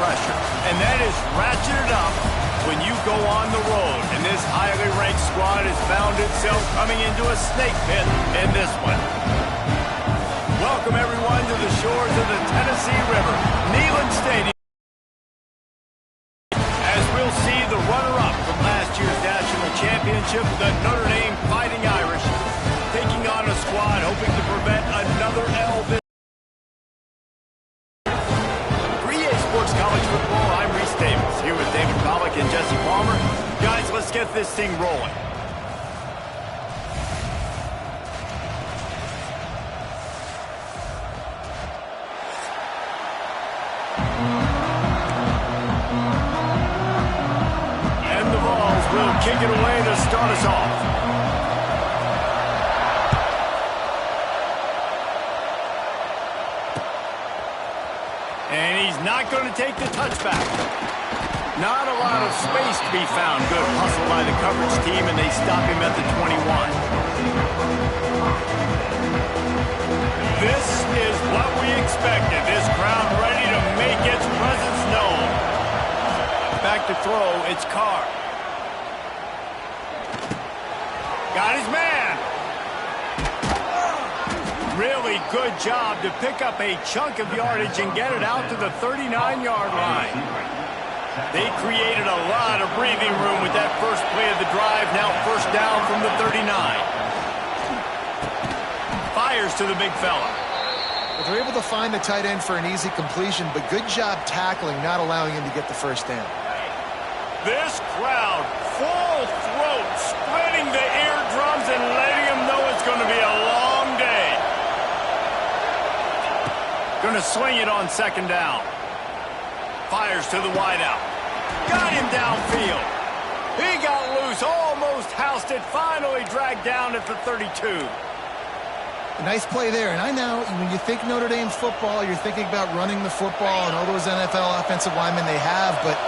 pressure. And that is ratcheted up when you go on the road. And this highly ranked squad has found itself coming into a snake pit in this one. Welcome, everyone, to the shores of the Tennessee River, Neyland Stadium, as we'll see the runner-up from last year's national championship, the Notre Dame Fighting Irish, taking on a squad hoping to prevent another L. College football, I'm Reese Davis, here with David Pollack and Jesse Palmer. Guys, let's get this thing rolling. And the Vols will kick it away to start us off. And he's not going to take the touchback. Not a lot of space to be found. Good hustle by the coverage team, and they stop him at the 21. This is what we expected. This crowd ready to make its presence known. Back to throw, it's Carr. Got his man. Really good job to pick up a chunk of yardage and get it out to the 39-yard line. They created a lot of breathing room with that first play of the drive. Now first down from the 39. Fires to the big fella. Well, they're able to find the tight end for an easy completion, but good job tackling, not allowing him to get the first down. This crowd, full throat, splitting the eardrums and letting them know it's going to be a long day. Going to sling it on second down. Fires to the wideout. Got him downfield. He got loose, almost housed it, finally dragged down at the 32. A nice play there. And I know when you think Notre Dame football, you're thinking about running the football and all those NFL offensive linemen they have, but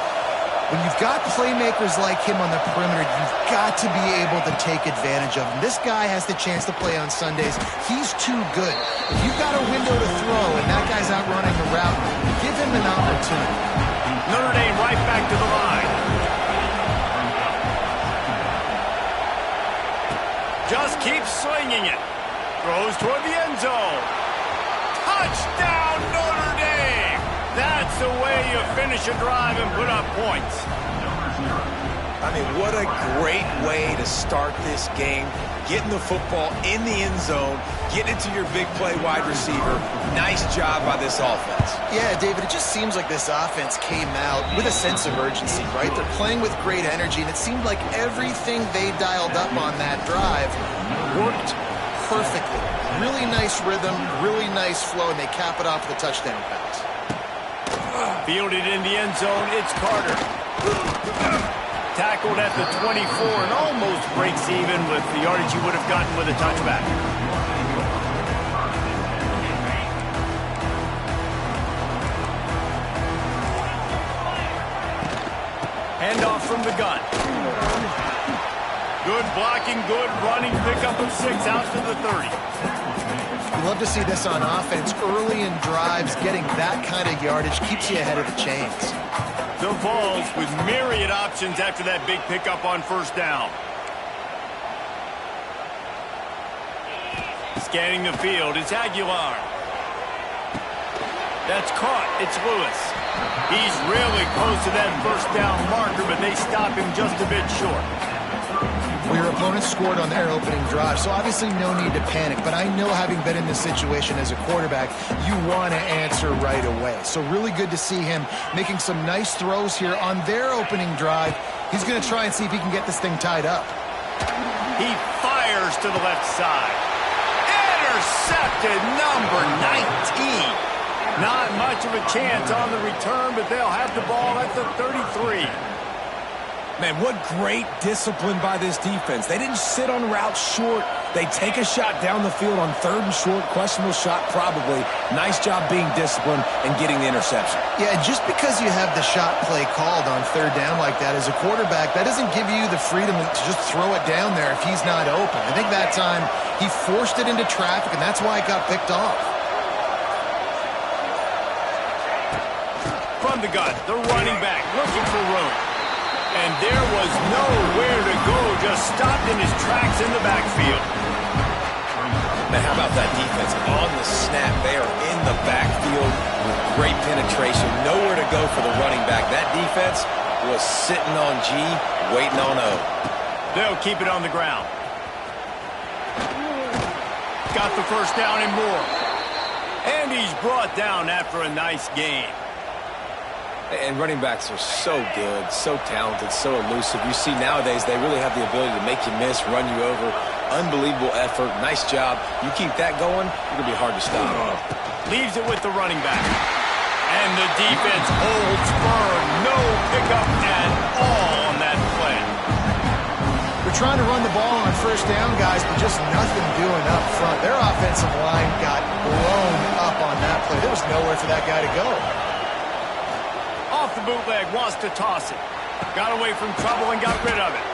when you've got playmakers like him on the perimeter, you've got to be able to take advantage of him. This guy has the chance to play on Sundays. He's too good. If you've got a window to throw and that guy's out running the route, give him an opportunity. Notre Dame right back to the line. Just keeps slinging it. Throws toward the end zone. Touchdown, Notre Dame! That's the way you finish a drive and put up points. I mean, what a great way to start this game. Getting the football in the end zone, getting it to your big play wide receiver. Nice job by this offense. Yeah, David, it just seems like this offense came out with a sense of urgency, right? They're playing with great energy, and it seemed like everything they dialed up on that drive worked perfectly. Really nice rhythm, really nice flow, and they cap it off with a touchdown pass. Fielded in the end zone, it's Carter. Tackled at the 24 and almost breaks even with the yardage he would have gotten with a touchback. Handoff from the gun. Good blocking, good running, pickup of 6 out to the 30. You love to see this on offense. Early in drives, getting that kind of yardage keeps you ahead of the chains. The Vols with myriad options after that big pickup on first down. Scanning the field, it's Aguilar. That's caught, it's Lewis. He's really close to that first down marker, but they stop him just a bit short. Well, your opponent scored on their opening drive, so obviously no need to panic. But I know, having been in this situation as a quarterback, you want to answer right away. So really good to see him making some nice throws here on their opening drive. He's going to try and see if he can get this thing tied up. He fires to the left side. Intercepted, number 19. Not much of a chance on the return, but they'll have the ball at the 33. Man, what great discipline by this defense. They didn't sit on routes short. They take a shot down the field on third and short. Questionable shot, probably. Nice job being disciplined and getting the interception. Yeah, just because you have the shot play called on third down like that as a quarterback, that doesn't give you the freedom to just throw it down there if he's not open. I think that time he forced it into traffic, and that's why it got picked off. From the gun, the running back looking for room. And there was nowhere to go, just stopped in his tracks in the backfield. Man, how about that defense? On the snap, they are in the backfield with great penetration. Nowhere to go for the running back. That defense was sitting on G, waiting on O. They'll keep it on the ground. Got the first down and more. And he's brought down after a nice game. And running backs are so good, so talented, so elusive. You see nowadays they really have the ability to make you miss, run you over. Unbelievable effort. Nice job. You keep that going, it's going to be hard to stop. Leaves it with the running back. And the defense holds firm. No pickup at all on that play. We're trying to run the ball on first down, guys, but just nothing doing up front. Their offensive line got blown up on that play. There was nowhere for that guy to go. Off the bootleg, wants to toss it. Got away from trouble and got rid of it.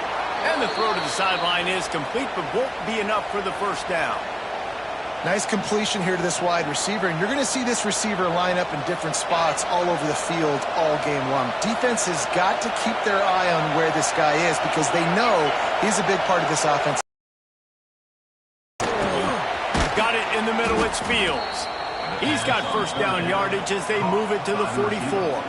And the throw to the sideline is complete, but won't be enough for the first down. Nice completion here to this wide receiver, and you're going to see this receiver line up in different spots all over the field all game long. Defense has got to keep their eye on where this guy is because they know he's a big part of this offense. Got it in the middle, it's Fields. He's got first down yardage as they move it to the 44.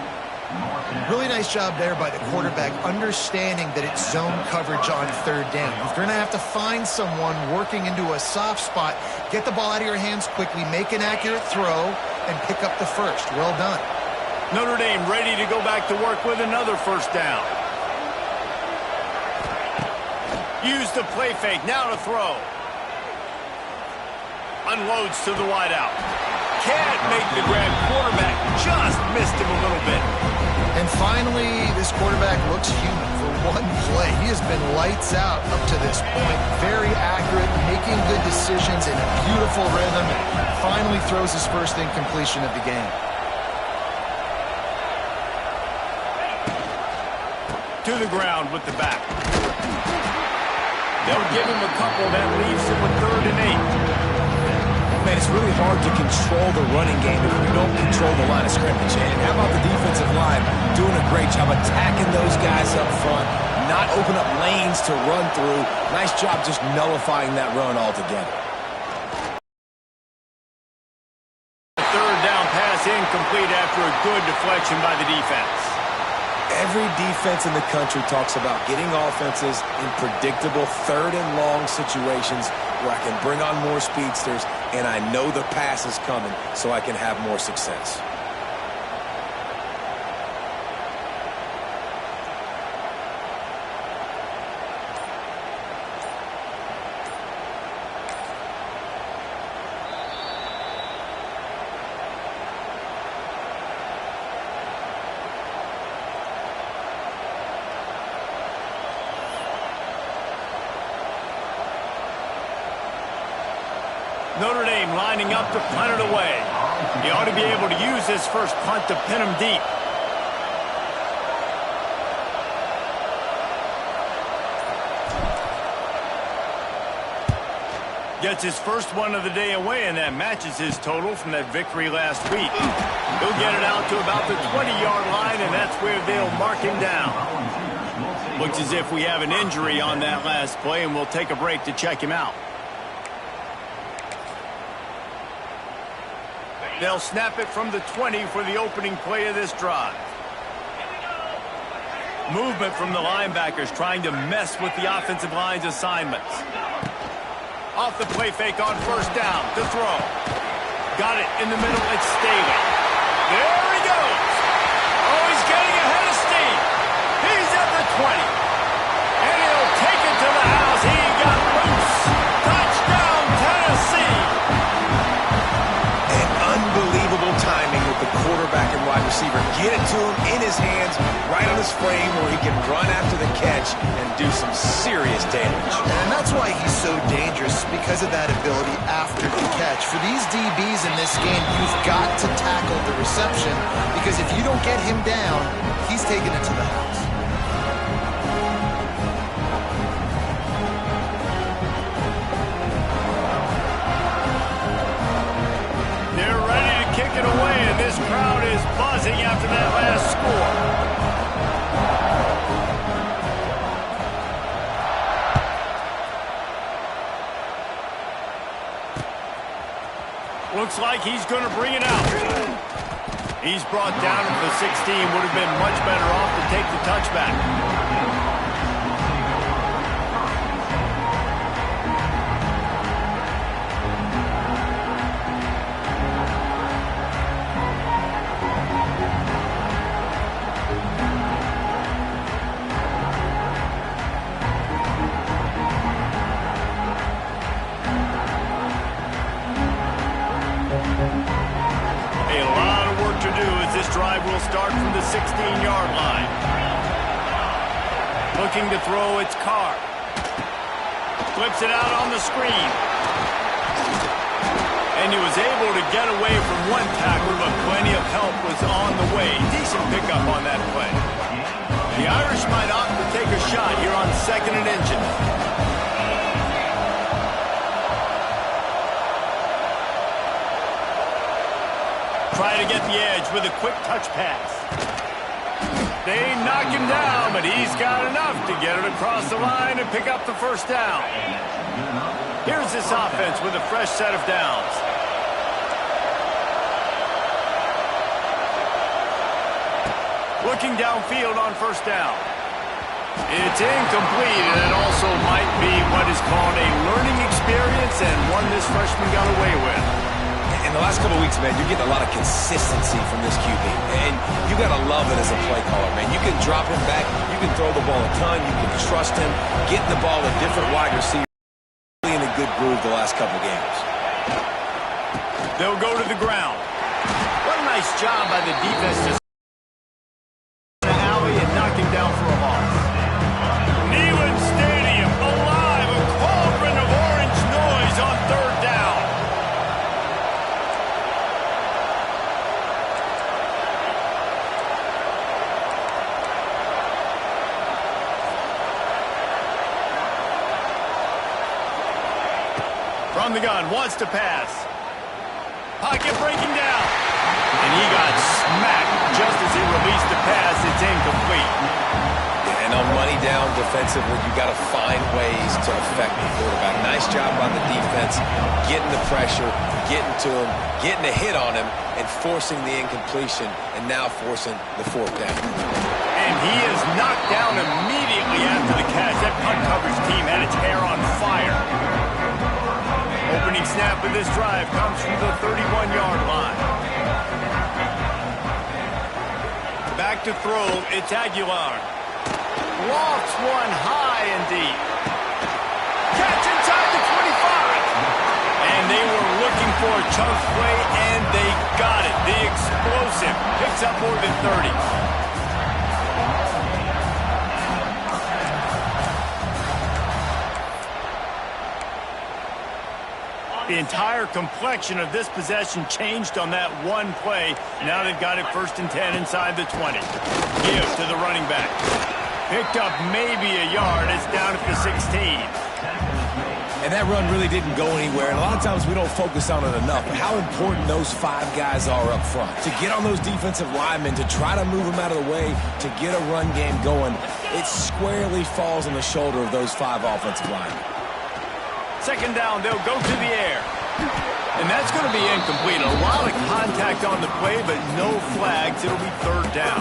Really nice job there by the quarterback, understanding that it's zone coverage on third down. You're going to have to find someone working into a soft spot, get the ball out of your hands quickly, make an accurate throw, and pick up the first. Well done. Notre Dame ready to go back to work with another first down. Use the play fake, now to throw. Unloads to the wideout. Can't make the grab. Quarterback just missed him a little bit. And finally, this quarterback looks human for one play. He has been lights out up to this point. Very accurate, making good decisions in a beautiful rhythm, and finally throws his first incompletion of the game. To the ground with the back. They'll give him a couple. That leaves him with 3rd and 8. Man, it's really hard to control the running game if you don't control the line of scrimmage. And how about the defensive line doing a great job attacking those guys up front, not open up lanes to run through. Nice job just nullifying that run altogether. Third down pass incomplete after a good deflection by the defense. Every defense in the country talks about getting offenses in predictable 3rd and long situations where I can bring on more speedsters and I know the pass is coming so I can have more success. Notre Dame lining up to punt it away. He ought to be able to use this first punt to pin him deep. Gets his first one of the day away, and that matches his total from that victory last week. He'll get it out to about the 20-yard line, and that's where they'll mark him down. Looks as if we have an injury on that last play, and we'll take a break to check him out. They'll snap it from the 20 for the opening play of this drive. Movement from the linebackers trying to mess with the offensive line's assignments. Off the play fake on first down to throw. Got it in the middle, it's Staley. There he goes. Oh, he's getting ahead of steam. He's at the 20. And he'll take it to the house. He got loose. Touchdown, Tennessee. Unbelievable timing with the quarterback and wide receiver. Get it to him in his hands, right on his frame where he can run after the catch and do some serious damage. And that's why he's so dangerous, because of that ability after the catch. For these DBs in this game, you've got to tackle the reception, because if you don't get him down, he's taking it to the house. They're ready to kick it away, and this crowd is buzzing after that last score. Looks like he's going to bring it out. He's brought down to the 16. Would have been much better off to take the touchback. Drive will start from the 16-yard line. Looking to throw its car. Flips it out on the screen. And he was able to get away from one tackle, but plenty of help was on the way. Decent pickup on that play. The Irish might opt to take a shot here on 2nd and inches. Try to get the edge with a quick touch pass. They knock him down, but he's got enough to get it across the line and pick up the first down. Here's this offense with a fresh set of downs. Looking downfield on first down. It's incomplete, and it also might be what is called a learning experience and one this freshman got away with. In the last couple of weeks, man, you're getting a lot of consistency from this QB. And you got to love it as a play caller, man. You can drop him back. You can throw the ball a ton. You can trust him. Getting the ball to different wide receivers. Really in a good groove the last couple of games. They'll go to the ground. What a nice job by the defense to the alley and knock him down for a loss. Neyland Stadium alive. A cauldron of orange noise on third down. From the gun, wants to pass. Pocket breaking down. And he got smacked just as he released the pass. It's incomplete. And on money down defensively, you got to find ways to affect the quarterback. Nice job by the defense, getting the pressure, getting to him, getting a hit on him, and forcing the incompletion, and now forcing the fourth down. And he is knocked down immediately after the catch. That punt coverage team had its hair on fire. Opening snap of this drive comes from the 31-yard line. Back to throw, it's Aguilar. Lofts one high and deep. Catch inside the 25. And they were looking for a chunk play, and they got it. The explosive picks up more than 30. The entire complexion of this possession changed on that one play. Now they've got it 1st and 10 inside the 20. Give to the running back. Picked up maybe a yard. It's down at the 16. And that run really didn't go anywhere. And a lot of times we don't focus on it enough. But how important those 5 guys are up front. To get on those defensive linemen, to try to move them out of the way, to get a run game going, it squarely falls on the shoulder of those 5 offensive linemen. 2nd down, they'll go to the air. And that's going to be incomplete. A lot of contact on the play, but no flags. It'll be 3rd down.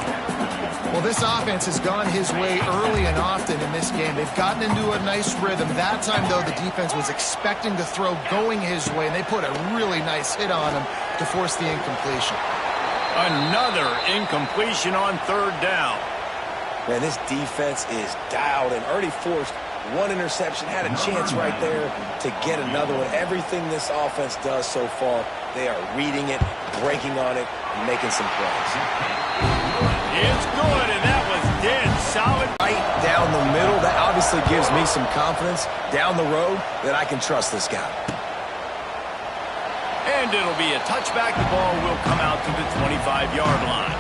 Well, this offense has gone his way early and often in this game. They've gotten into a nice rhythm. That time, though, the defense was expecting the throw going his way, and they put a really nice hit on him to force the incompletion. Another incompletion on 3rd down. Man, this defense is dialed and already forced one interception, had a chance right there to get another one. Everything this offense does so far, they are reading it, breaking on it, and making some plays. It's good, and that was dead solid. Right down the middle, that obviously gives me some confidence down the road that I can trust this guy. And it'll be a touchback. The ball will come out to the 25-yard line.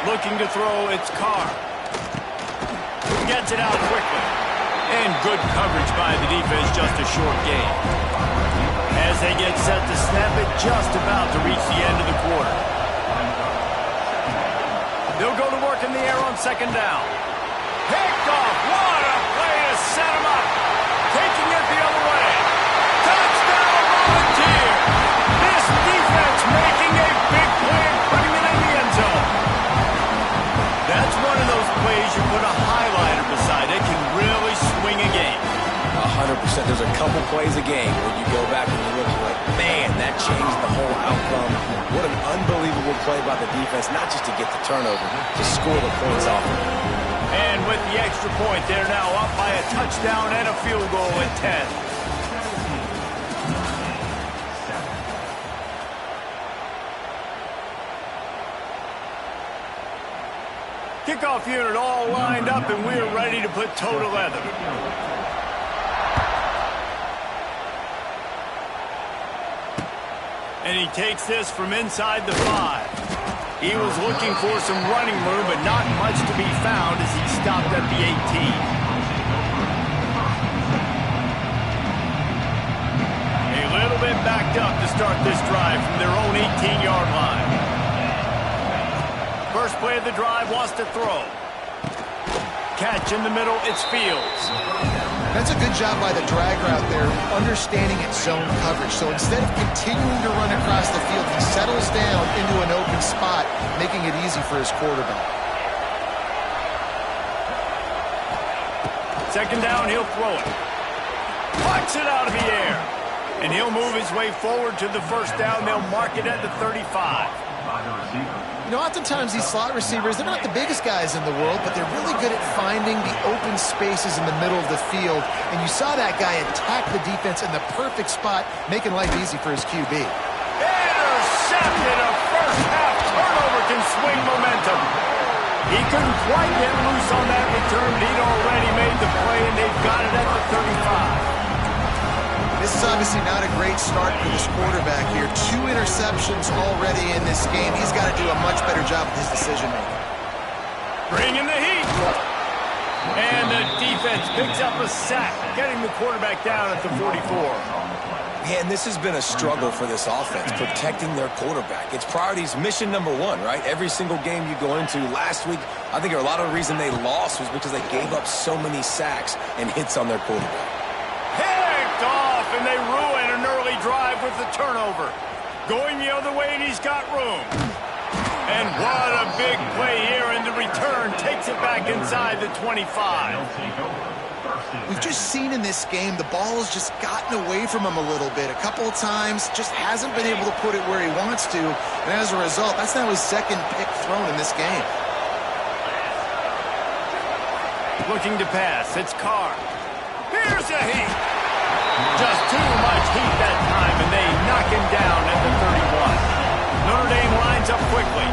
Looking to throw, it's Carr. Gets it out quickly. And good coverage by the defense, just a short gain. As they get set to snap it, just about to reach the end of the quarter. They'll go to work in the air on second down. Picked off. What a play to set him up. Taking it the other way. Touchdown, Volunteer. This defense making a big play and putting it in the end zone. That's one of those plays you put a highlighter beside. It can really swing a game. 100%. There's a couple plays a game where you go back and you look like, man, that changed the whole outcome. What an unbelievable play by the defense, not just to get the turnover, to score the points off of it. And with the extra point, they're now up by a touchdown and a field goal at 10. Kickoff unit all lined up, and we're ready to put toe to leather. And he takes this from inside the 5. He was looking for some running room, but not much to be found as he stopped at the 18. A little bit backed up to start this drive from their own 18-yard line. First play of the drive wants to throw. Catch in the middle, it's Fields. That's a good job by the drag route there, understanding its zone coverage. So instead of continuing to run across the field, he settles down into an open spot, making it easy for his quarterback. Second down, he'll throw it. Pucks it out of the air. And he'll move his way forward to the first down. They'll mark it at the 35. You know, oftentimes these slot receivers, they're not the biggest guys in the world, but they're really good at finding the open spaces in the middle of the field. And you saw that guy attack the defense in the perfect spot, making life easy for his QB. Intercepted. A first-half turnover can swing momentum. He couldn't quite get loose on that return, but he'd already made the play, and they've got it at the 35. This is obviously not a great start for this quarterback here. 2 interceptions already in this game. He's got to do a much better job with his decision-making. Bringing the heat. And the defense picks up a sack, getting the quarterback down at the 44. Man, this has been a struggle for this offense, protecting their quarterback. It's priorities, mission number 1, right? Every single game you go into. Last week, I think a lot of the reason they lost was because they gave up so many sacks and hits on their quarterback. Picked off, and they ruin an early drive with the turnover. Going the other way, and he's got room. And what a big play here, and the return takes it back inside the 25. We've just seen in this game the ball has just gotten away from him a little bit. A couple of times, just hasn't been able to put it where he wants to. And as a result, that's now his second pick thrown in this game. Looking to pass, it's Carr. Here's a heat. Just too much heat that time, and they knock him down at the 31. Notre Dame lines up quickly.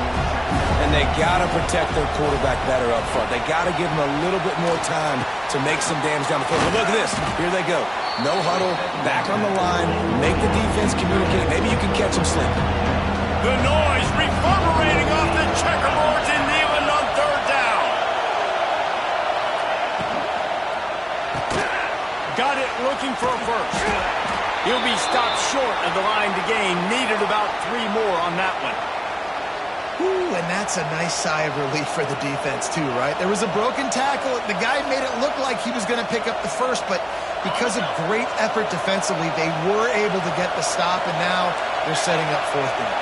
And they got to protect their quarterback better up front. They got to give him a little bit more time to make some damage down the field. But look at this. Here they go. No huddle, back on the line, make the defense communicate. Maybe you can catch them slipping. The noise reverberating off the checkerboards and kneeling on third down. Got it looking for a first. He'll be stopped short of the line to gain. Needed about 3 more on that one. Ooh, and that's a nice sigh of relief for the defense too, right? There was a broken tackle. The guy made it look like he was going to pick up the first, but because of great effort defensively, they were able to get the stop, and now they're setting up fourth down.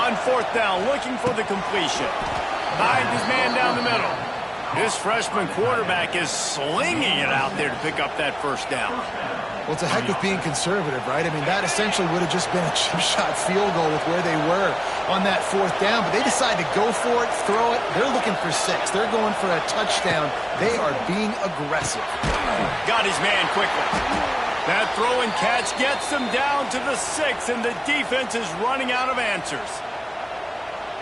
On fourth down, looking for the completion. Hides his man down the middle. This freshman quarterback is slinging it out there to pick up that first down. Well, it's a heck of being conservative, right? I mean, that essentially would have just been a chip shot field goal with where they were on that fourth down. But they decided to go for it, throw it. They're looking for 6. They're going for a touchdown. They are being aggressive. Got his man quickly. That throw and catch gets them down to the 6, and the defense is running out of answers.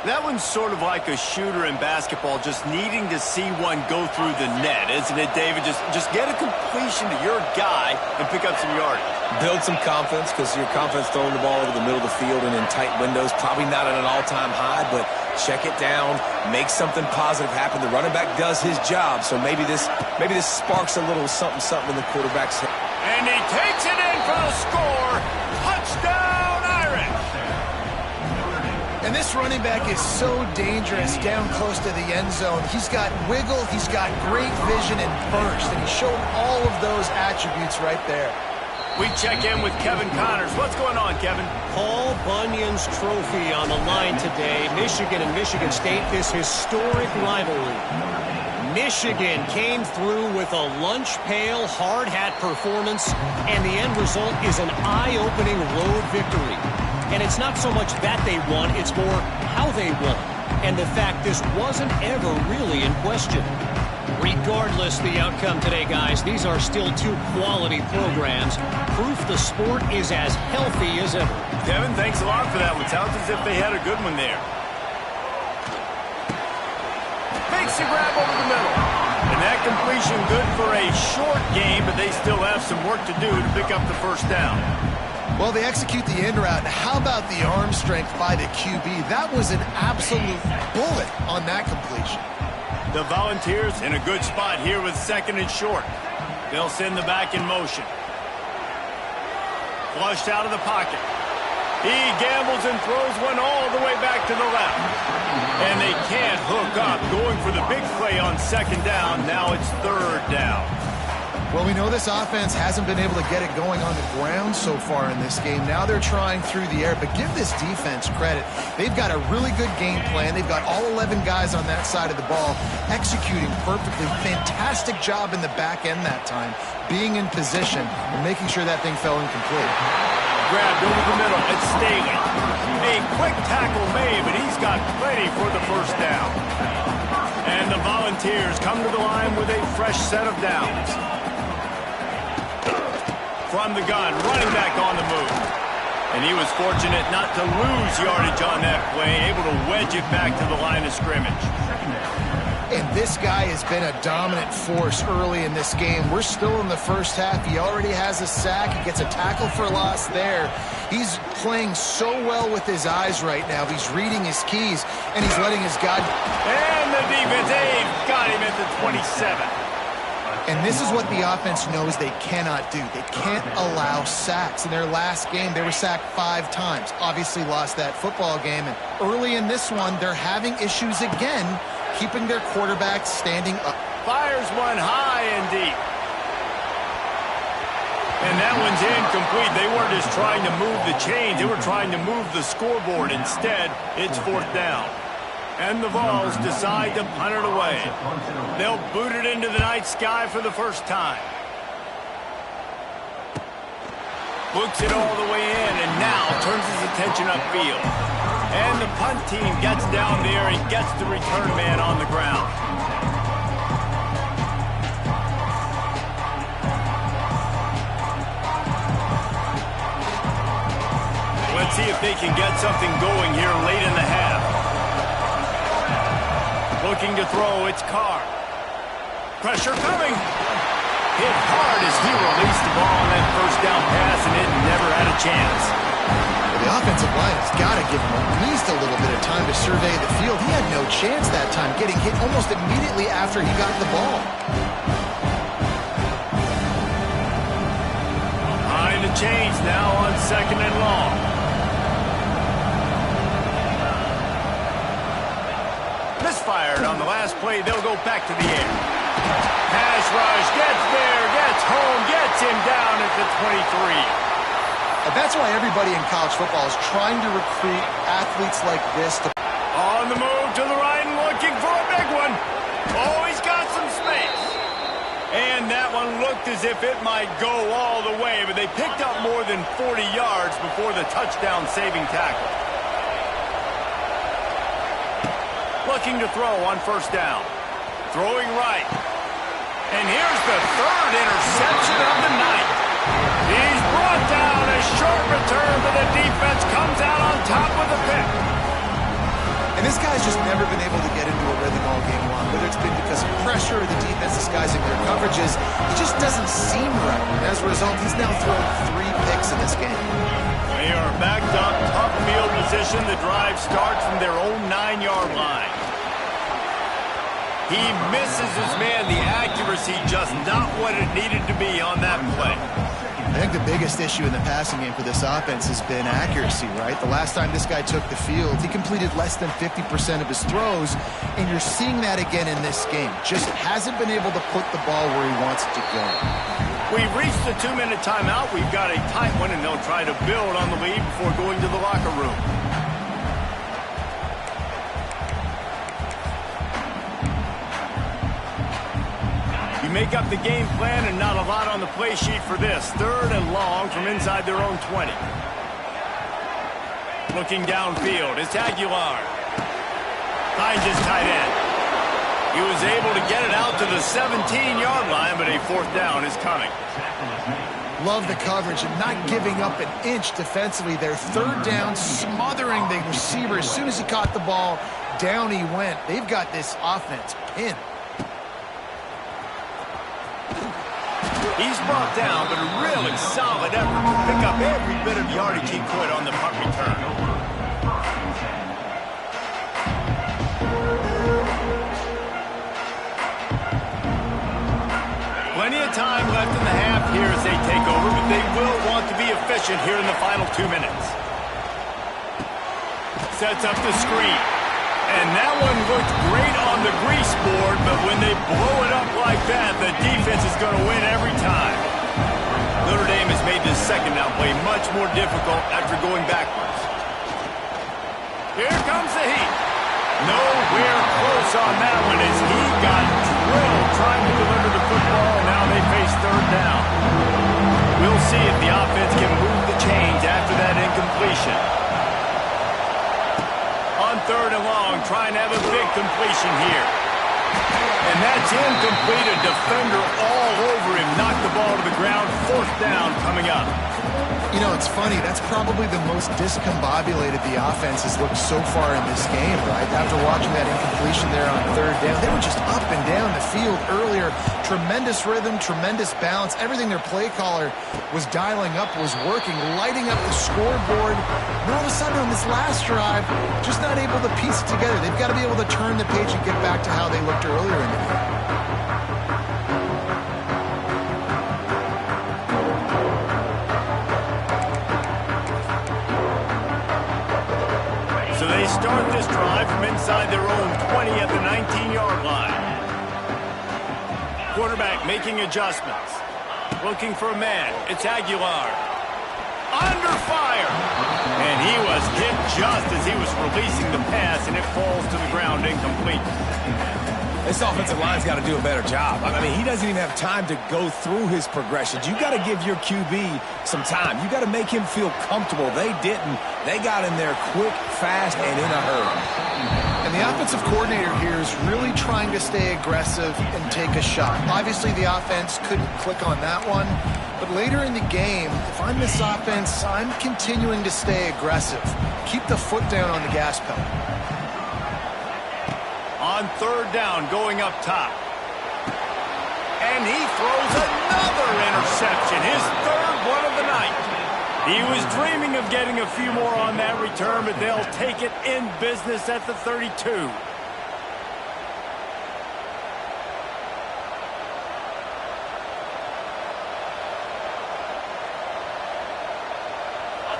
That one's sort of like a shooter in basketball, just needing to see one go through the net, isn't it, David? Just get a completion to your guy and pick up some yardage. Build some confidence, because your confidence throwing the ball over the middle of the field and in tight windows, probably not at an all-time high, but check it down, make something positive happen. The running back does his job, so maybe this sparks a little something in the quarterback's head. And he takes it in for the score. Touchdown, Irish! And this running back is so dangerous down close to the end zone. He's got wiggle, he's got great vision and burst, and he showed all of those attributes right there. We check in with Kevin Connors. What's going on, Kevin? Paul Bunyan's trophy on the line today. Michigan and Michigan State, this historic rivalry. Michigan came through with a lunch pail, hard hat performance, and the end result is an eye-opening road victory. And it's not so much that they won, it's more how they won. And the fact this wasn't ever really in question. Regardless the outcome today, guys, these are still two quality programs. Proof the sport is as healthy as ever. Kevin, thanks a lot for that one. Sounds as if they had a good one there. Makes the grab over the middle. And that completion good for a short game, but they still have some work to do to pick up the first down. Well, they execute the end route. How about the arm strength by the QB? That was an absolute bullet on that completion. The Volunteers in a good spot here with second and short. They'll send the back in motion. Flushed out of the pocket. He gambles and throws one all the way back to the left. And they can't hook up, going for the big play on second down. Now it's third down. Well, we know this offense hasn't been able to get it going on the ground so far in this game. Now they're trying through the air, but give this defense credit. They've got a really good game plan. They've got all 11 guys on that side of the ball executing perfectly. Fantastic job in the back end that time, being in position and making sure that thing fell incomplete. Grabbed over the middle. It's Staley. A quick tackle made, but he's got plenty for the first down. And the Volunteers come to the line with a fresh set of downs. From the gun, running back on the move. And he was fortunate not to lose yardage on that play, able to wedge it back to the line of scrimmage. And this guy has been a dominant force early in this game. We're still in the first half. He already has a sack. He gets a tackle for loss there. He's playing so well with his eyes right now. He's reading his keys, and he's letting his guy... And the defense, got him at the 27. And this is what the offense knows they cannot do. They can't allow sacks. In their last game, they were sacked 5 times. Obviously lost that football game. And early in this one, they're having issues again, keeping their quarterback standing up. Fires one high and deep. And that one's incomplete. They weren't just trying to move the chains. They were trying to move the scoreboard. Instead, it's fourth down. And the Vols decide to punt it away. They'll boot it into the night sky for the first time. Books it all the way in and now turns his attention upfield. And the punt team gets down there and gets the return man on the ground. Let's see if they can get something going here late in the half. Looking to throw, it's Carr. Pressure coming. Hit hard as he released the ball on that first down pass, and it never had a chance. The offensive line has got to give him at least a little bit of time to survey the field. He had no chance that time, getting hit almost immediately after he got the ball. Behind the chains now on second and long. Misfired on the last play. They'll go back to the air. Pass rush, gets there, gets home, gets him down at the 23. And that's why everybody in college football is trying to recruit athletes like this. On the move to the right and looking for a big one. Oh, he's got some space. And that one looked as if it might go all the way, but they picked up more than 40 yards before the touchdown-saving tackle. Looking to throw on first down. Throwing right. And here's the third interception of the night. He's brought down. A short return, but the defense comes out on top with a pick. And this guy's just never been able to get into a rhythm all game long, whether it's been because of pressure or the defense disguising their coverages. He just doesn't seem right. And as a result, he's now thrown 3 picks in this game. They are backed up, tough field position. The drive starts from their own 9-yard line. He misses his man. The accuracy just not what it needed to be on that play. I think the biggest issue in the passing game for this offense has been accuracy, right? The last time this guy took the field, he completed less than 50% of his throws, and you're seeing that again in this game. Just hasn't been able to put the ball where he wants it to go. We've reached the 2-minute timeout. We've got a tight one, and they'll try to build on the lead before going to the locker room. Make up the game plan and not a lot on the play sheet for this. 3rd and long from inside their own 20. Looking downfield, it's Aguilar. Finds his tight end. He was able to get it out to the 17-yard line, but a 4th down is coming. Love the coverage and not giving up an inch defensively. Their 3rd down, smothering the receiver. As soon as he caught the ball, down he went. They've got this offense pinned. He's brought down, but a really solid effort to pick up every bit of yardage he could on the punt return. Plenty of time left in the half here as they take over, but they will want to be efficient here in the final 2 minutes. Sets up the screen. And that one looked great on the grease board, but when they blow it up like that, the defense is going to win every time. Notre Dame has made this 2nd down play much more difficult after going backwards. Here comes the heat. Nowhere close on that one as he got drilled trying to deliver the football. Now they face 3rd down. We'll see if the offense can move the chains after that incompletion. On 3rd and long, trying to have a big completion here. And that's incomplete. A defender all over him. Knocked the ball to the ground. 4th down coming up. You know, it's funny. That's probably the most discombobulated the offense has looked so far in this game, right? After watching that incompletion there on 3rd down, they were just up and down the field earlier. Tremendous rhythm, tremendous balance. Everything their play caller was dialing up was working, lighting up the scoreboard. And all of a sudden on this last drive, just not able to piece it together. They've got to be able to turn the page and get back to how they looked earlier in the game. So they start this drive from inside their own 20 at the 19-yard line. Quarterback making adjustments. Looking for a man. It's Aguilar. Under fire. And he was hit just as he was releasing the pass, and it falls to the ground incomplete. This offensive line's got to do a better job. I mean, he doesn't even have time to go through his progressions. You got to give your QB some time. You got to make him feel comfortable. They didn't. They got in there quick, fast, and in a hurry. And the offensive coordinator here is really trying to stay aggressive and take a shot. Obviously, the offense couldn't click on that one. But later in the game, if I'm this offense, I'm continuing to stay aggressive. Keep the foot down on the gas pedal. On 3rd down, going up top. And he throws another interception, his 3rd one of the night. He was dreaming of getting a few more on that return, but they'll take it in business at the 32.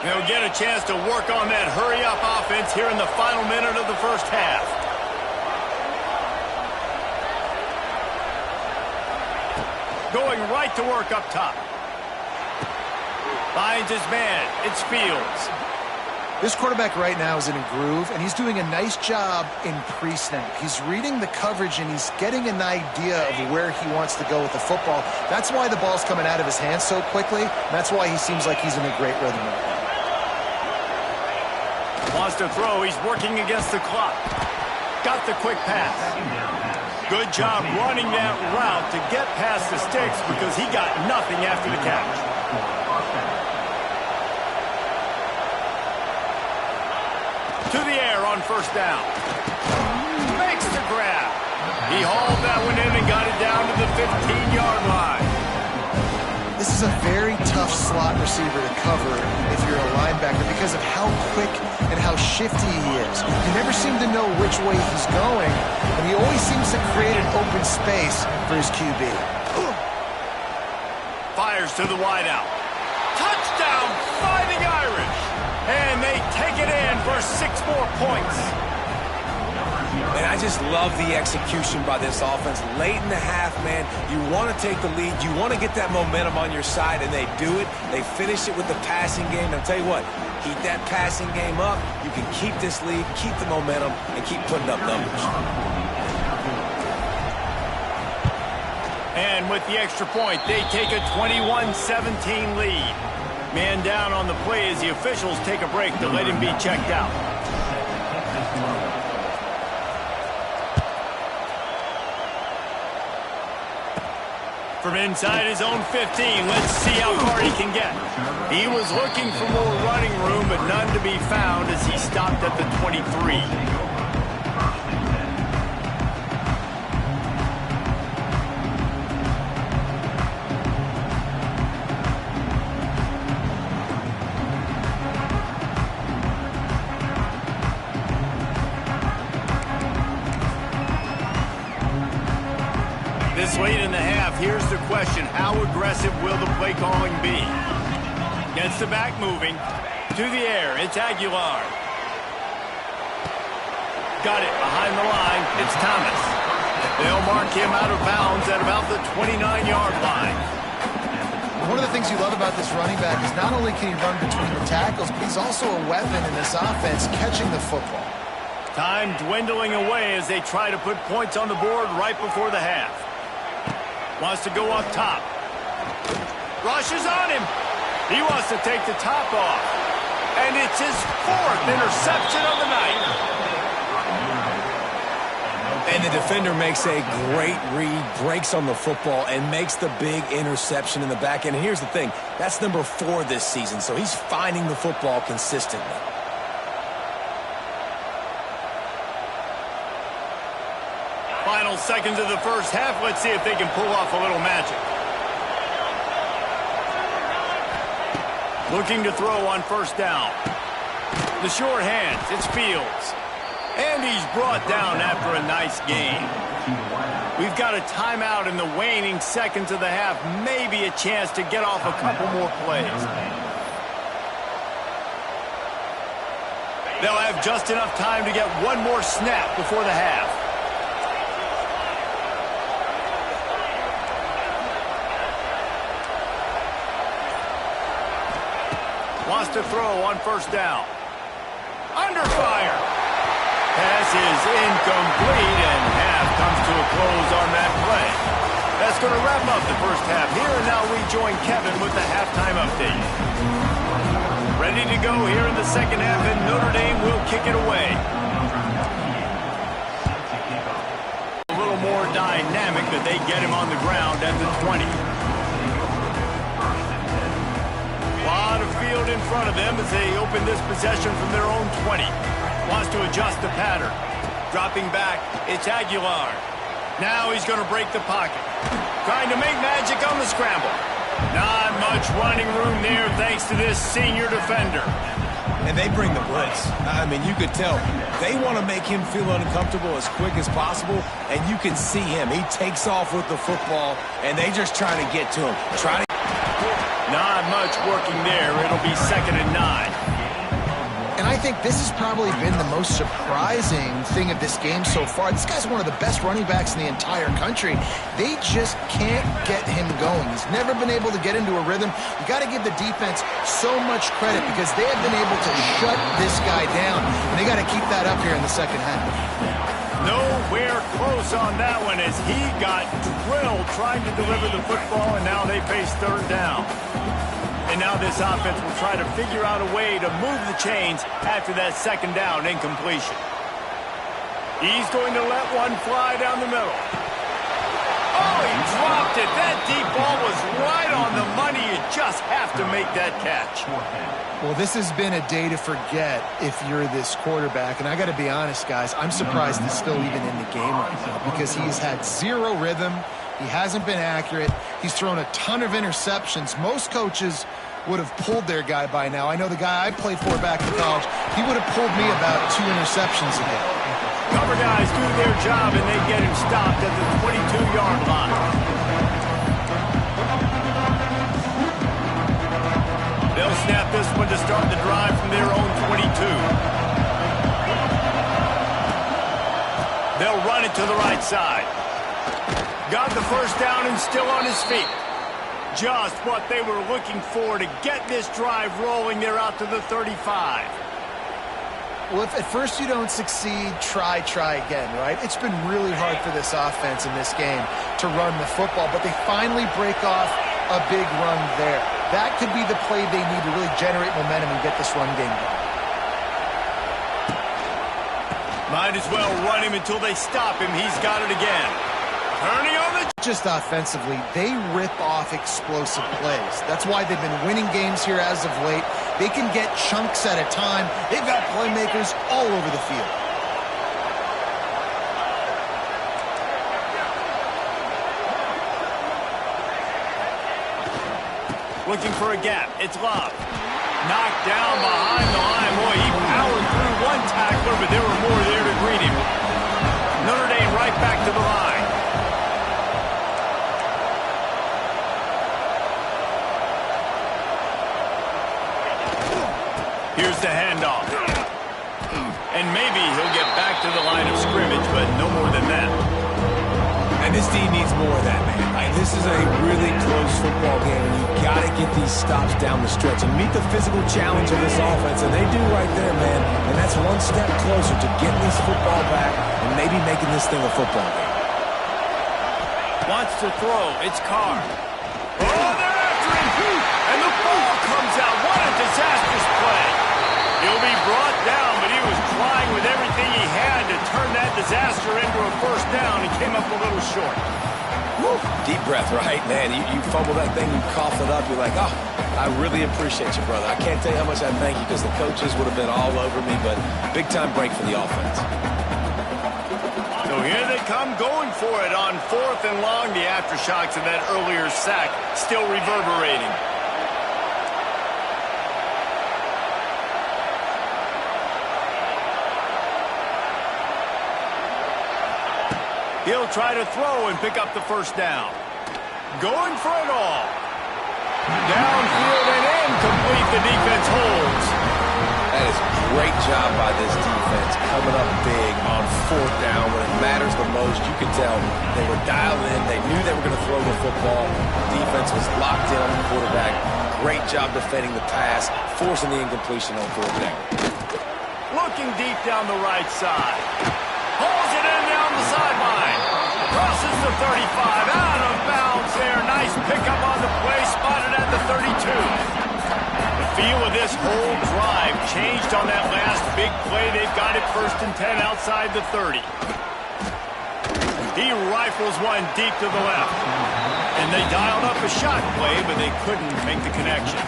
They'll get a chance to work on that hurry-up offense here in the final minute of the 1st half. Going right to work up top. Finds his man. It's Fields. This quarterback right now is in a groove, and he's doing a nice job in pre-snap. He's reading the coverage, and he's getting an idea of where he wants to go with the football. That's why the ball's coming out of his hands so quickly, and that's why he seems like he's in a great rhythm right now. Wants to throw. He's working against the clock. Got the quick pass. Good job running that route to get past the sticks because he got nothing after the catch. To the air on first down. Makes the grab. He hauled that one in and got it down to the 15-yard line. This is a very tough slot receiver to cover if you're a linebacker because of how quick and how shifty he is. You never seem to know which way he's going, and he always seems to create an open space for his QB. Fires to the wideout. Touchdown, Fighting Irish! And they take it in for 6 more points. And I just love the execution by this offense. Late in the half, man, you want to take the lead. You want to get that momentum on your side, and they do it. They finish it with the passing game. And I'll tell you what, keep that passing game up. You can keep this lead, keep the momentum, and keep putting up numbers. And with the extra point, they take a 21-17 lead. Man down on the play as the officials take a break to let him be checked out. From inside his own 15, let's see how far he can get. He was looking for more running room, but none to be found as he stopped at the 23. This late in the half, here's the question. How aggressive will the play calling be? Gets the back moving. To the air, it's Aguilar. Got it behind the line. It's Thomas. They'll mark him out of bounds at about the 29-yard line. One of the things you love about this running back is not only can he run between the tackles, but he's also a weapon in this offense catching the football. Time dwindling away as they try to put points on the board right before the half. Wants to go up top. Rushes on him. He wants to take the top off. And it's his 4th interception of the night. And the defender makes a great read, breaks on the football, and makes the big interception in the back end. And here's the thing. That's number 4 this season, so he's finding the football consistently. Final seconds of the first half. Let's see if they can pull off a little magic. Looking to throw on first down. The short hands. It's Fields. And he's brought down after a nice game. We've got a timeout in the waning seconds of the half. Maybe a chance to get off a couple more plays. They'll have just enough time to get one more snap before the half. Wants to throw on first down. Under fire. Pass is incomplete, and half comes to a close on that play. That's going to wrap up the first half here, and now we join Kevin with the halftime update. Ready to go here in the second half, and Notre Dame will kick it away. A little more dynamic, but they get him on the ground at the 20. Lot of field in front of them as they open this possession from their own 20. Wants to adjust the pattern. Dropping back, it's Aguilar. Now he's going to break the pocket. Trying to make magic on the scramble. Not much running room there thanks to this senior defender. And they bring the blitz. I mean, you could tell they want to make him feel uncomfortable as quick as possible, and you can see him. He takes off with the football, and they just trying to get to him. Not much working there. It'll be 2nd and 9. And I think this has probably been the most surprising thing of this game so far. This guy's one of the best running backs in the entire country. They just can't get him going. He's never been able to get into a rhythm. You got to give the defense so much credit because they have been able to shut this guy down. And they got to keep that up here in the second half. Nowhere close on that one as he got drilled trying to deliver the football, and now they face 3rd down. And now this offense will try to figure out a way to move the chains after that 2nd down incompletion. He's going to let one fly down the middle. Oh, he dropped it. That deep ball was right on the money. It just have to make that catch. Well, this has been a day to forget if you're this quarterback. And I got to be honest, guys, I'm surprised he's still even in the game right now because he's had zero rhythm. He hasn't been accurate. He's thrown a ton of interceptions. Most coaches would have pulled their guy by now. I know the guy I played for back in college, he would have pulled me about 2 interceptions a game. Cover guys do their job, and they get him stopped at the 22-yard line. They'll snap this one to start the drive from their own 22. They'll run it to the right side. Got the first down and still on his feet. Just what they were looking for to get this drive rolling. They're out to the 35. Well, if at first you don't succeed, try again, right? It's been really hard for this offense in this game to run the football, but they finally break off a big run there. That could be the play they need to really generate momentum and get this run game going. Might as well run him until they stop him. He's got it again. Turning on the... Just offensively, they rip off explosive plays. That's why they've been winning games here as of late. They can get chunks at a time. They've got playmakers all over the field. Looking for a gap. It's Love. Knocked down behind the line. Boy, he powered through one tackler, but there were more there to greet him. Notre Dame right back to the line. Here's the handoff. And maybe he'll get back to the line of scrimmage, but no more than that. And this team needs more of that, man. Like, this is a really close football game, and you've got to get these stops down the stretch and meet the physical challenge of this offense, and they do right there, man. And that's one step closer to getting this football back and maybe making this thing a football game. Wants to throw. It's Carr. Oh, they're after him. And the ball comes out. What a disastrous play. He'll be brought down, but he was trying with everything he had to turn that disaster into a first down and came up a little short. Woo. Deep breath, right? Man, you fumble that thing, you cough it up, you're like, oh, I really appreciate you, brother. I can't tell you how much I thank you because the coaches would have been all over me, but big-time break for the offense. So here they come going for it on 4th and long. The aftershocks of that earlier sack still reverberating. He'll try to throw and pick up the first down. Going for it all. Downfield and incomplete. The defense holds. That is a great job by this defense, coming up big on 4th down when it matters the most. You could tell they were dialed in. They knew they were going to throw the football. The defense was locked in on the quarterback. Great job defending the pass, forcing the incompletion on 4th down. Looking deep down the right side. Pulls it in down the sideline. Crosses the 35. Out of bounds there. Nice pickup on the play. Spotted at the 32. The feel of this whole drive changed on that last big play. They've got it 1st and 10 outside the 30. He rifles one deep to the left. And they dialed up a shot play, but they couldn't make the connection.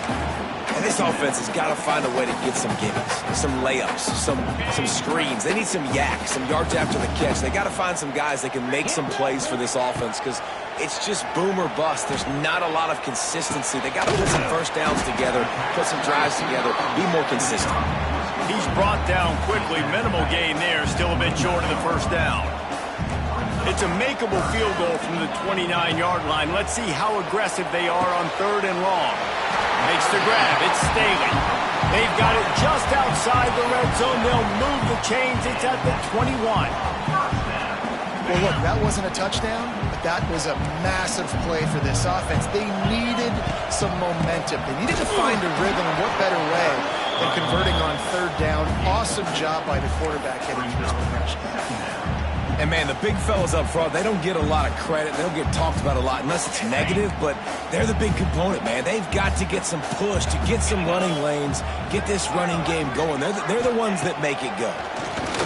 And this offense has got to find a way to get some gimmies, some layups, some screens. They need some yak, some yards after the catch. They got to find some guys that can make some plays for this offense because it's just boom or bust. There's not a lot of consistency. They got to put some first downs together, put some drives together, be more consistent. He's brought down quickly. Minimal gain there, still a bit short of the first down. It's a makeable field goal from the 29-yard line. Let's see how aggressive they are on 3rd and long. Makes the grab. It's Staley. They've got it just outside the red zone. They'll move the chains. It's at the 21. Well, look, that wasn't a touchdown, but that was a massive play for this offense. They needed some momentum. They needed to find a rhythm, and what better way than converting on 3rd down. Awesome job by the quarterback getting to this progression. And, man, the big fellas up front, they don't get a lot of credit. They don't get talked about a lot unless it's negative, but they're the big component, man. They've got to get some push, to get some running lanes, get this running game going. They're the ones that make it go.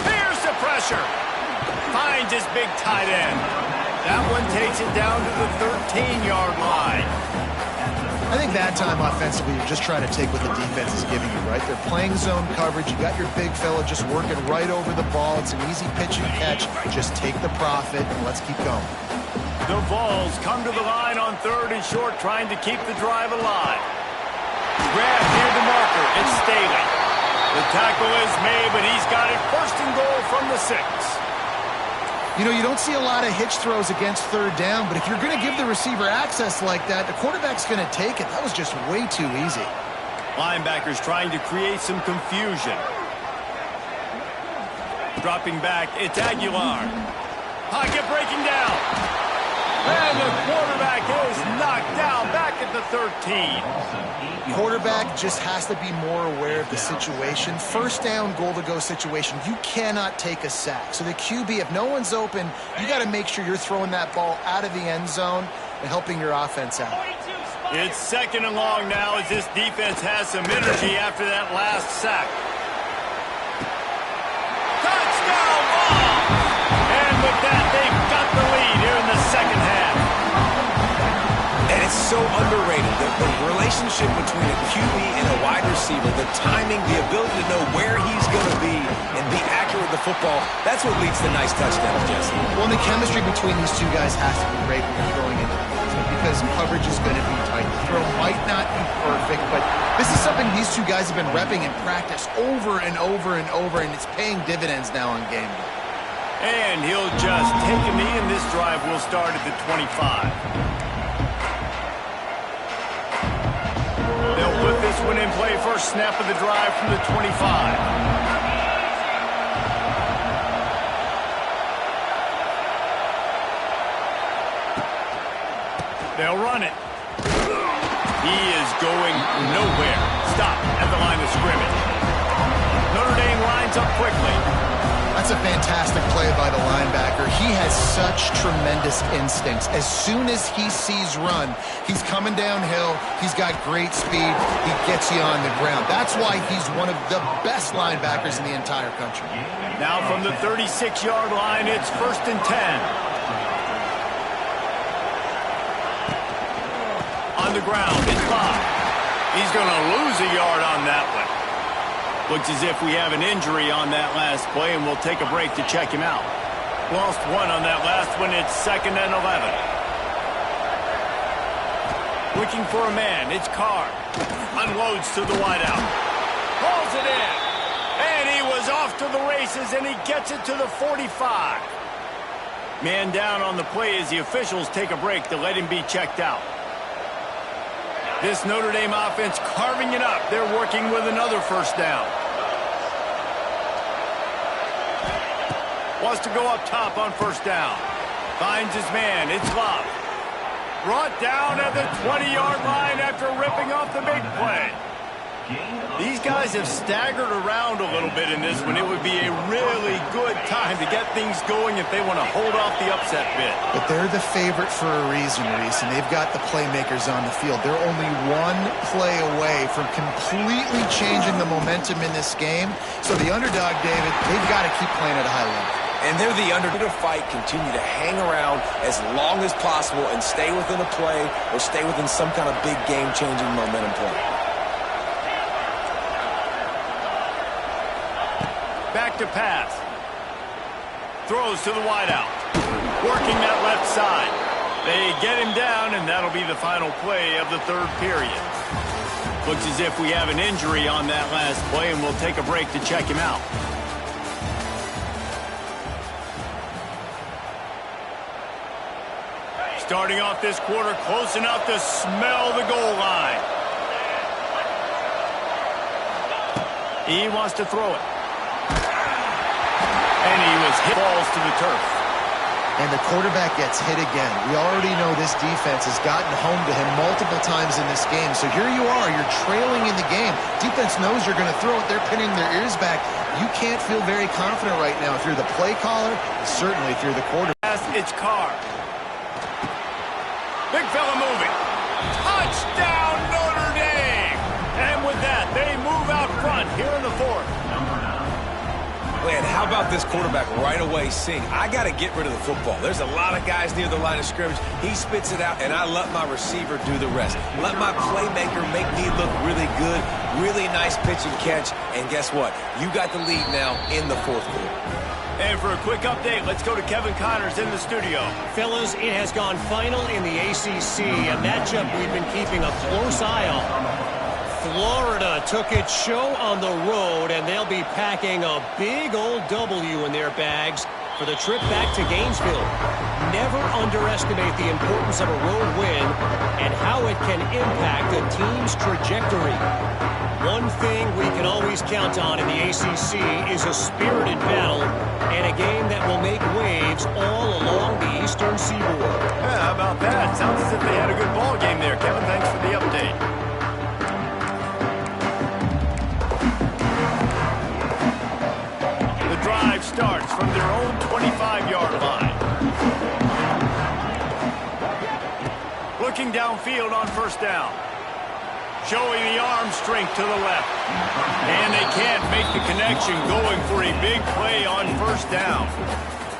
Here's the pressure. Finds his big tight end. That one takes it down to the 13-yard line. I think that time offensively, you're just trying to take what the defense is giving you, right? They're playing zone coverage. You got your big fella just working right over the ball. It's an easy pitch and catch. Just take the profit and let's keep going. The Vols come to the line on 3rd and short, trying to keep the drive alive. Grab near the marker. It's Staley. The tackle is made, but he's got it 1st and goal from the 6. You know, you don't see a lot of hitch throws against 3rd down, but if you're going to give the receiver access like that, the quarterback's going to take it. That was just way too easy. Linebackers trying to create some confusion. Dropping back, it's Aguilar. Pocket breaking down. And the quarterback is knocked down back at the 13. Quarterback just has to be more aware of the situation. 1st down, goal-to-go situation. You cannot take a sack. So the QB, if no one's open, you got to make sure you're throwing that ball out of the end zone and helping your offense out. It's 2nd and long now as this defense has some energy after that last sack. Touchdown ball! And with that, they've got the lead here in the 2nd half. And it's so underrated, the relationship between a QB and a wide receiver, the timing, the ability to know where he's going to be and be accurate with the football, that's what leads to nice touchdowns, Jesse. Well, the chemistry between these two guys has to be great when you're throwing into the offense because coverage is going to be tight. The throw might not be perfect, but this is something these two guys have been repping in practice over and over and over, and it's paying dividends now on game day. And he'll just take a knee, and this drive will start at the 25. They'll put this one in play. 1st snap of the drive from the 25. They'll run it. He is going nowhere. Stop at the line of scrimmage. Notre Dame lines up quickly. That's a fantastic play by the linebacker. He has such tremendous instincts. As soon as he sees run, he's coming downhill. He's got great speed. He gets you on the ground. That's why he's one of the best linebackers in the entire country. Now from the 36-yard line, it's 1st and 10. On the ground, it's Bob. He's going to lose a yard on that one. Looks as if we have an injury on that last play, and we'll take a break to check him out. Lost 1 on that last one. It's 2nd and 11. Looking for a man. It's Carr. Unloads to the wideout. Hauls it in. And he was off to the races, and he gets it to the 45. Man down on the play as the officials take a break to let him be checked out. This Notre Dame offense carving it up. They're working with another 1st down. Wants to go up top on 1st down. Finds his man. It's Love. Brought down at the 20-yard line after ripping off the big play. These guys have staggered around a little bit in this one. It would be a really good time to get things going if they want to hold off the upset bid. But they're the favorite for a reason, Reese, and they've got the playmakers on the field. They're only 1 play away from completely changing the momentum in this game. So the underdog, David, they've got to keep playing at a high level. And they're the underdog to fight, continue to hang around as long as possible and stay within a play or stay within some kind of big game-changing momentum play. Back to pass. Throws to the wideout. Working that left side. They get him down, and that'll be the final play of the 3rd period. Looks as if we have an injury on that last play, and we'll take a break to check him out. Starting off this quarter close enough to smell the goal line. He wants to throw it. And he was hit. Balls to the turf. And the quarterback gets hit again. We already know this defense has gotten home to him multiple times in this game. So here you are. You're trailing in the game. Defense knows you're going to throw it. They're pinning their ears back. You can't feel very confident right now if you're the play caller, certainly if you're the quarterback. It's Carr. Big fella moving. Touchdown, Notre Dame! And with that, they move out front here in the 4th. And how about about this quarterback right away seeing, I got to get rid of the football. There's a lot of guys near the line of scrimmage. He spits it out, and I let my receiver do the rest. Let my playmaker make me look really good. Really nice pitch and catch. And guess what? You got the lead now in the fourth quarter. And for a quick update, let's go to Kevin Connors in the studio. Fellas, it has gone final in the ACC, a matchup we've been keeping a close eye on. Florida took its show on the road, and they'll be packing a big old W in their bags for the trip back to Gainesville. Never underestimate the importance of a road win and how it can impact a team's trajectory. One thing we can always count on in the ACC is a spirited battle and a game that will make waves all along the Eastern Seaboard. Yeah, how about that? Sounds as if they had a good ball game there, Kevin. Thanks for the update. The drive starts from their own 25-yard line. Looking downfield on first down. Showing the arm strength to the left. And they can't make the connection, going for a big play on first down.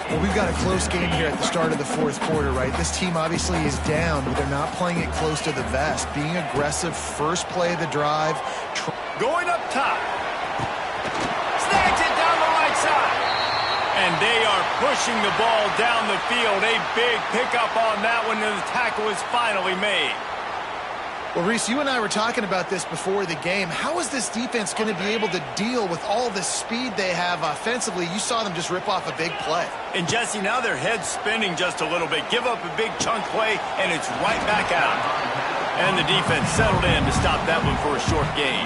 Well, we've got a close game here at the start of the fourth quarter, right? This team obviously is down, but they're not playing it close to the vest. Being aggressive, first play of the drive. Going up top. Snags it down the right side. And they are pushing the ball down the field. A big pickup on that one, and the tackle is finally made. Well, Reese, you and I were talking about this before the game. How is this defense going to be able to deal with all the speed they have offensively? You saw them just rip off a big play. And, Jesse, now their head's spinning just a little bit. Give up a big chunk play, and it's right back out. And the defense settled in to stop that one for a short gain.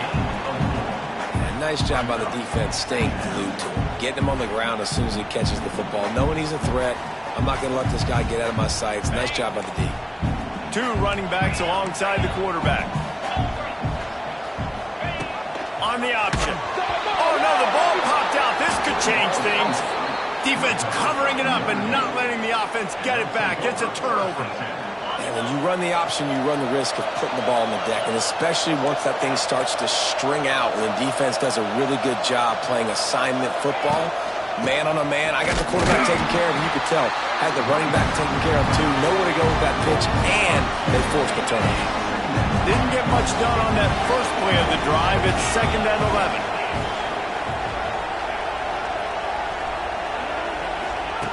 Yeah, nice job by the defense staying glued to him. Getting him on the ground as soon as he catches the football. Knowing he's a threat, I'm not going to let this guy get out of my sights. Nice job by the D. Two running backs alongside the quarterback. On the option. Oh, no, the ball popped out. This could change things. Defense covering it up and not letting the offense get it back. It's a turnover. And when you run the option, you run the risk of putting the ball on the deck, and especially once that thing starts to string out, when the defense does a really good job playing assignment football, man on a man. I got the quarterback taken care of, and you could tell. Had the running back taken care of, too. Nowhere to go with that pitch, and they forced the turnover. Didn't get much done on that first play of the drive. It's 2nd and 11.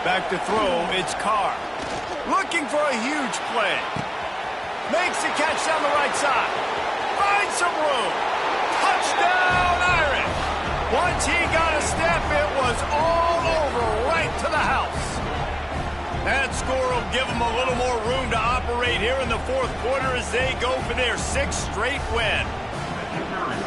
Back to throw, it's Carr. Looking for a huge play. Makes the catch down the right side. Finds some room. Touchdown, Irish. Once he got a step, it was all over, right to the house. That score will give them a little more room to operate here in the fourth quarter as they go for their 6th straight win.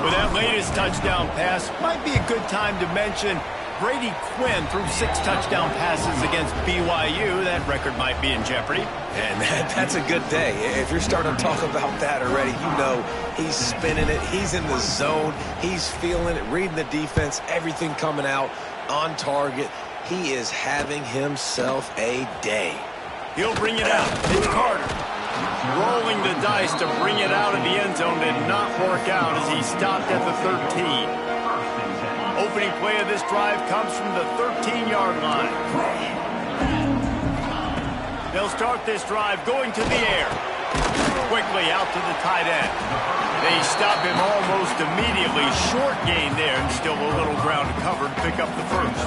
With that latest touchdown pass, might be a good time to mention Brady Quinn threw 6 touchdown passes against BYU. That record might be in jeopardy. And that's a good day. If you're starting to talk about that already, you know he's spinning it. He's in the zone. He's feeling it, reading the defense, everything coming out on target. He is having himself a day. He'll bring it out. It's Carter. Rolling the dice to bring it out of the end zone did not work out as he stopped at the 13. Opening play of this drive comes from the 13-yard line. They'll start this drive going to the air. Quickly out to the tight end. They stop him almost immediately. Short gain there, and still a little ground to cover to pick up the first.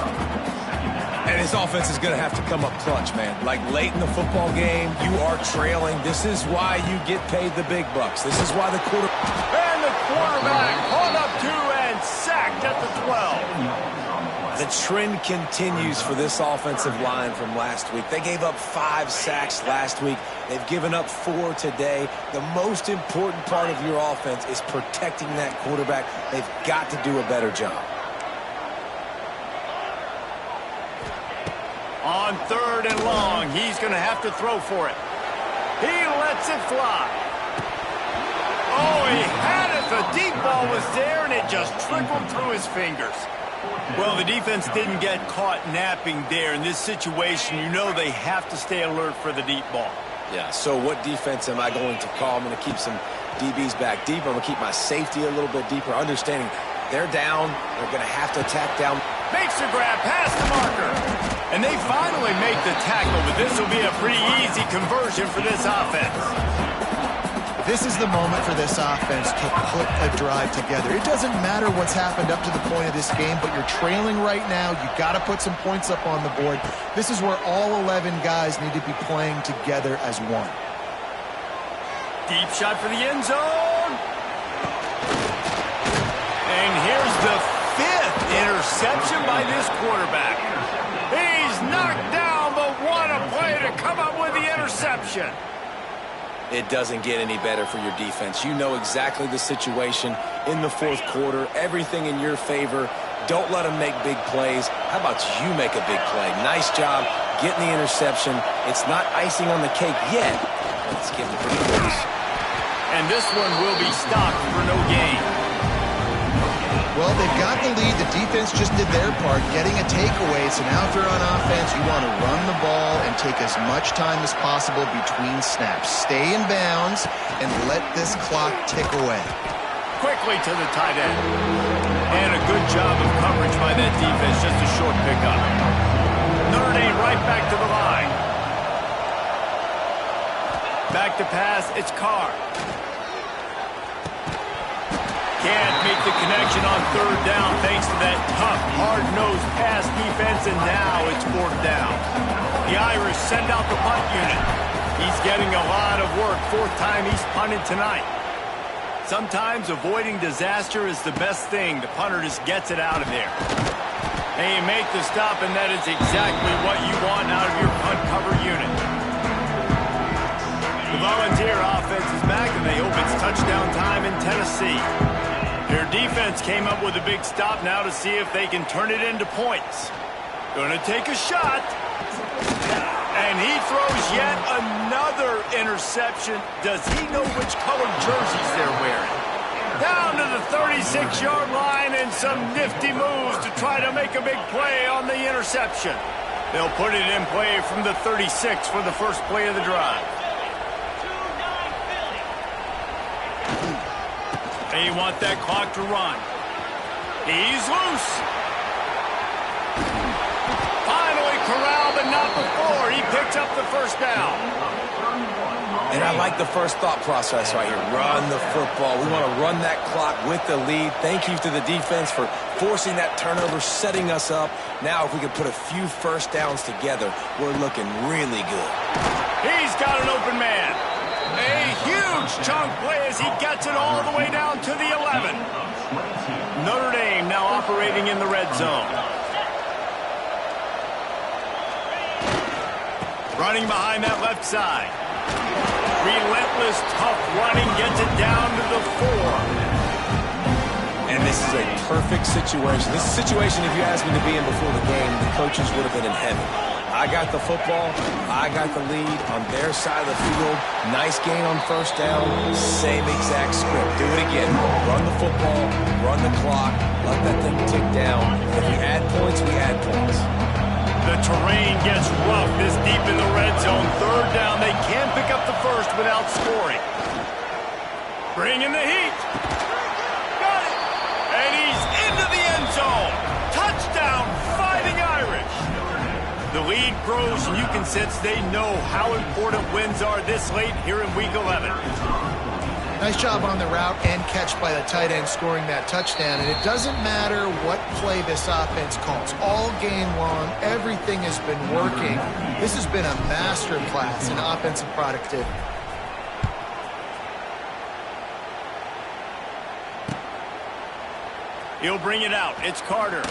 And his offense is going to have to come up clutch, man. Like late in the football game, you are trailing. This is why you get paid the big bucks. This is why the quarterback... And the quarterback caught up to and sacked at the 12. The trend continues for this offensive line from last week. They gave up 5 sacks last week. They've given up 4 today. The most important part of your offense is protecting that quarterback. They've got to do a better job. On 3rd and long, he's going to have to throw for it. He lets it fly. Oh, he had it. The deep ball was there, and it just trickled through his fingers. Well, the defense didn't get caught napping there. In this situation, you know they have to stay alert for the deep ball. Yeah, so what defense am I going to call? I'm going to keep some DBs back deeper. I'm going to keep my safety a little bit deeper, understanding they're down. They're going to have to attack down. Makes the grab past the marker. And they finally make the tackle, but this will be a pretty easy conversion for this offense. This is the moment for this offense to put a drive together. It doesn't matter what's happened up to the point of this game, but you're trailing right now. You've got to put some points up on the board. This is where all 11 guys need to be playing together as one. Deep shot for the end zone. And here's the 5th interception by this quarterback. He's knocked down, but what a play to come up with the interception. It doesn't get any better for your defense. You know exactly the situation in the fourth quarter. Everything in your favor. Don't let them make big plays. How about you make a big play? Nice job getting the interception. It's not icing on the cake yet. It's getting pretty close. And this one will be stopped for no gain. Well, they've got the lead. The defense just did their part, getting a takeaway. So now if you're on offense, you want to run the ball and take as much time as possible between snaps. Stay in bounds and let this clock tick away. Quickly to the tight end. And a good job of coverage by that defense. Just a short pickup. Notre Dame right back to the line. Back to pass. It's Carr. Can't make the connection on third down thanks to that tough, hard-nosed pass defense, and now it's 4th down. The Irish send out the punt unit. He's getting a lot of work. 4th time he's punted tonight. Sometimes avoiding disaster is the best thing. The punter just gets it out of there. And you make the stop, and that is exactly what you want out of your punt cover unit. The Volunteer offense is back, and they hope it's touchdown time in Tennessee. Their defense came up with a big stop now to see if they can turn it into points. Gonna take a shot. And he throws yet another interception. Does he know which colored jerseys they're wearing? Down to the 36-yard line and some nifty moves to try to make a big play on the interception. They'll put it in play from the 36 for the first play of the drive. They want that clock to run. He's loose. Finally corralled, but not before. He picks up the first down. And I like the first thought process right here. Run the football. We want to run that clock with the lead. Thank you to the defense for forcing that turnover, setting us up. Now if we can put a few first downs together, we're looking really good. He's got an open man. A huge chunk play as he gets it all the way down to the 11. Notre Dame now operating in the red zone. Running behind that left side. Relentless, tough running gets it down to the 4. And this is a perfect situation. This is a situation, if you asked me to be in before the game, the coaches would have been in heaven. I got the football. I got the lead on their side of the field. Nice gain on first down. Same exact script. Do it again. Run the football. Run the clock. Let that thing tick down. If we add points, we add points. The terrain gets rough this deep in the red zone. 3rd down. They can't pick up the first without scoring. Bring in the heat. Got it. And he's into the end zone. Touchdown, Fighting Irish. The lead grows, and you can sense they know how important wins are this late here in Week 11. Nice job on the route and catch by the tight end scoring that touchdown. And it doesn't matter what play this offense calls. All game long, everything has been working. This has been a master class in offensive productivity. He'll bring it out. It's Carter.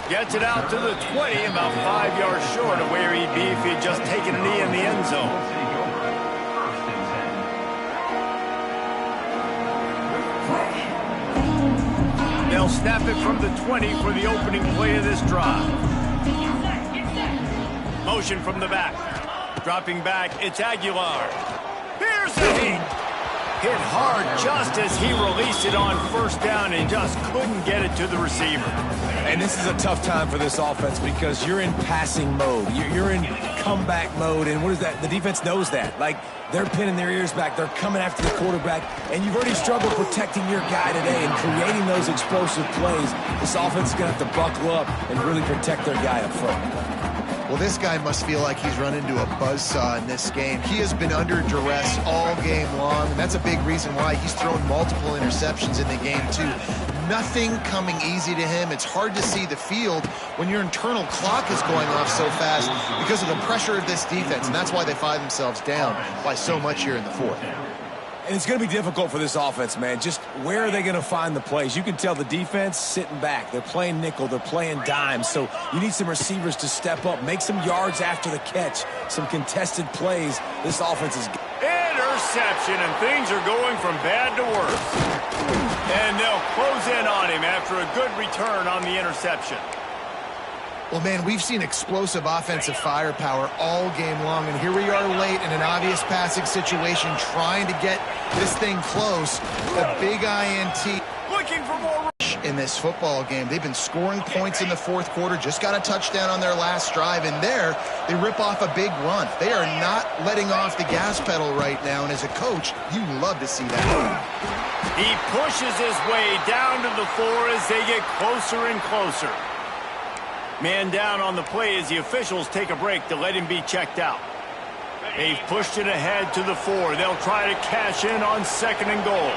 Gets it out to the 20, about 5 yards short of where he'd be if he had just taken a knee in the end zone. They'll snap it from the 20 for the opening play of this drive. Motion from the back. Dropping back, it's Aguilar. Here's the heat. Hit hard just as he released it on first down and just couldn't get it to the receiver. And this is a tough time for this offense because you're in passing mode. You're in comeback mode, and what is that? The defense knows that. Like, they're pinning their ears back. They're coming after the quarterback, and you've already struggled protecting your guy today and creating those explosive plays. This offense is going to have to buckle up and really protect their guy up front. Well, this guy must feel like he's run into a buzzsaw in this game. He has been under duress all game long, and that's a big reason why he's thrown multiple interceptions in the game, too. Nothing coming easy to him. It's hard to see the field when your internal clock is going off so fast because of the pressure of this defense, and that's why they find themselves down by so much here in the fourth. And it's going to be difficult for this offense, man. Just where are they going to find the plays? You can tell the defense sitting back. They're playing nickel. They're playing dime. So you need some receivers to step up, make some yards after the catch, some contested plays. This offense is... Interception, and things are going from bad to worse. And they'll close in on him after a good return on the interception. Well, man, we've seen explosive offensive firepower all game long, and here we are late in an obvious passing situation trying to get this thing close. The big INT. Looking for more in this football game. They've been scoring points in the fourth quarter, just got a touchdown on their last drive, and there they rip off a big run. They are not letting off the gas pedal right now, and as a coach, you love to see that. He pushes his way down to the 4 as they get closer and closer. Man down on the play as the officials take a break to let him be checked out. They've pushed it ahead to the 4. They'll try to cash in on 2nd and goal.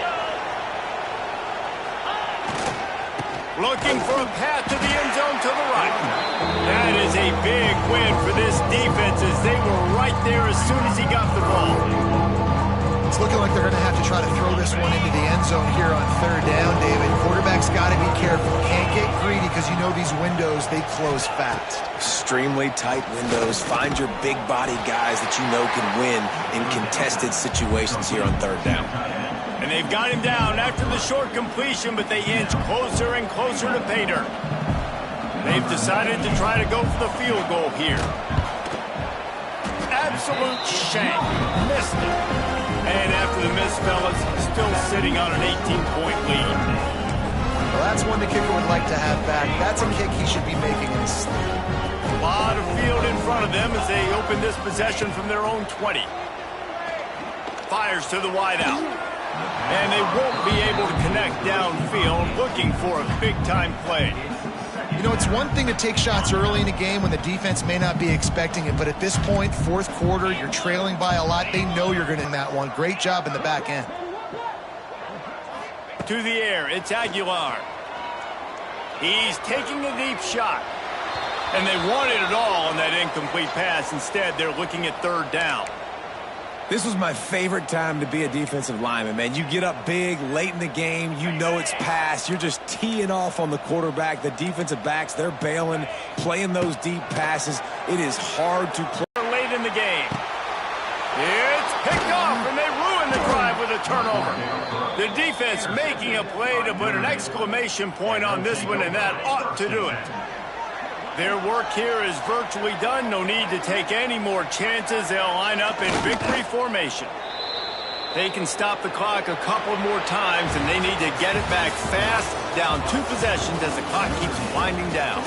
Looking for a path to the end zone to the right. That is a big win for this defense as they were right there as soon as he got the ball. It's looking like they're going to have to try to throw this one into the end zone here on 3rd down, David. Quarterback's got to be careful. Can't get greedy because you know these windows, they close fast. Extremely tight windows. Find your big body guys that you know can win in contested situations here on 3rd down. And they've got him down after the short completion, but they inch closer and closer to pay dirt. They've decided to try to go for the field goal here. Absolute shank. Missed it. And after the miss, fellas, still sitting on an 18-point lead. Well, that's one the kicker would like to have back. That's a kick he should be making in his sleep. A lot of field in front of them as they open this possession from their own 20. Fires to the wideout. And they won't be able to connect downfield, looking for a big-time play. You know, it's one thing to take shots early in a game when the defense may not be expecting it, but at this point, fourth quarter, you're trailing by a lot. They know you're going to win that one. Great job in the back end. To the air, it's Aguilar. He's taking a deep shot. And they wanted it all on that incomplete pass. Instead, they're looking at 3rd down. This was my favorite time to be a defensive lineman, man. You get up big, late in the game, you know it's past. You're just teeing off on the quarterback. The defensive backs, they're bailing, playing those deep passes. It is hard to play. Late in the game. It's picked off, and they ruin the drive with a turnover. The defense making a play to put an exclamation point on this one, and that ought to do it. Their work here is virtually done. No need to take any more chances. They'll line up in victory formation. They can stop the clock a couple more times, and they need to get it back fast, down 2 possessions as the clock keeps winding down.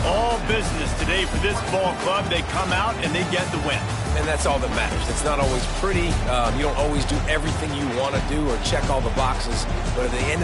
All business today for this ball club. They come out and they get the win. And that's all that matters. It's not always pretty. You don't always do everything you want to do or check all the boxes, but at the end